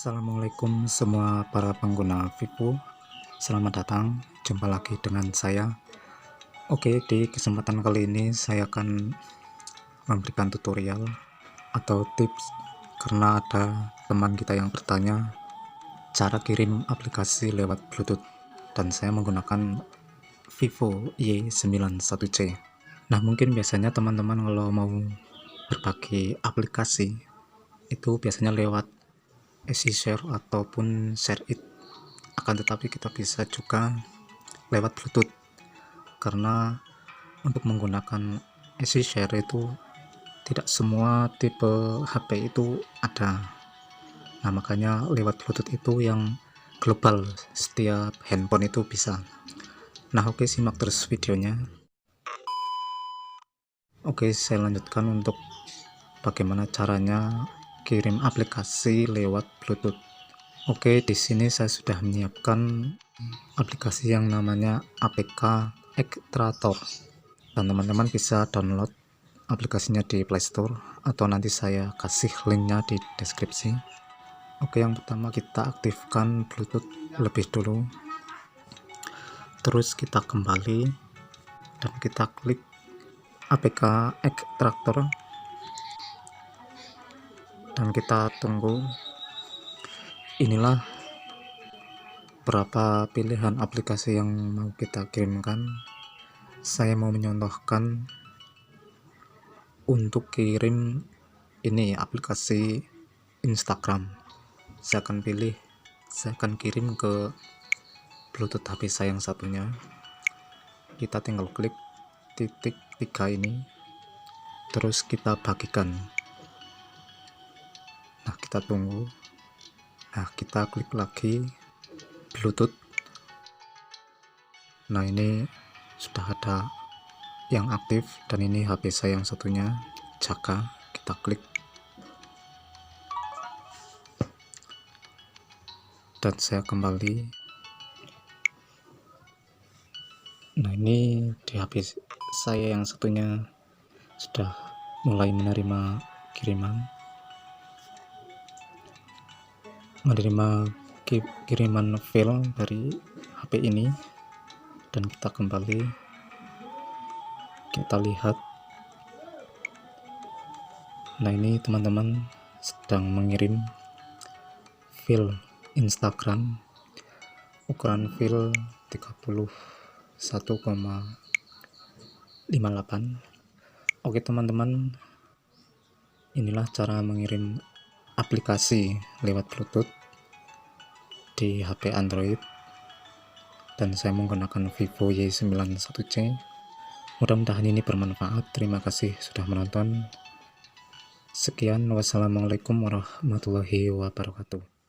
Assalamualaikum semua para pengguna Vivo. Selamat datang, jumpa lagi dengan saya. Oke, di kesempatan kali ini saya akan memberikan tutorial atau tips karena ada teman kita yang bertanya cara kirim aplikasi lewat Bluetooth dan saya menggunakan Vivo Y91C. Nah, mungkin biasanya teman-teman kalau mau berbagi aplikasi itu biasanya lewat easy share ataupun share it, akan tetapi kita bisa juga lewat Bluetooth karena untuk menggunakan easy share itu tidak semua tipe HP itu ada. Nah, makanya lewat Bluetooth itu yang global, setiap handphone itu bisa. Nah, oke, simak terus videonya. Oke, saya lanjutkan untuk bagaimana caranya kirim aplikasi lewat Bluetooth. Oke, di sini saya sudah menyiapkan aplikasi yang namanya APK Extractor dan teman-teman bisa download aplikasinya di Play Store atau nanti saya kasih linknya di deskripsi. Oke, yang pertama kita aktifkan Bluetooth lebih dulu, terus kita kembali dan kita klik APK Extractor dan kita tunggu. Inilah berapa pilihan aplikasi yang mau kita kirimkan. Saya mau menyontohkan untuk kirim ini aplikasi Instagram. Saya akan kirim ke Bluetooth HP saya yang satunya. Kita tinggal klik titik 3 ini, terus kita bagikan. Nah, kita tunggu. Nah, kita klik lagi Bluetooth. Nah, ini sudah ada yang aktif dan ini HP saya yang satunya Jaka. Kita klik dan saya kembali. Nah, ini di HP saya yang satunya sudah mulai menerima kiriman file dari HP ini, dan kita kembali, kita lihat. Nah, ini teman-teman sedang mengirim file Instagram, ukuran file 31,58. Oke teman-teman, inilah cara mengirim aplikasi lewat Bluetooth di HP Android dan saya menggunakan Vivo Y91C. Mudah-mudahan ini bermanfaat. Terima kasih sudah menonton. Sekian, wassalamualaikum warahmatullahi wabarakatuh.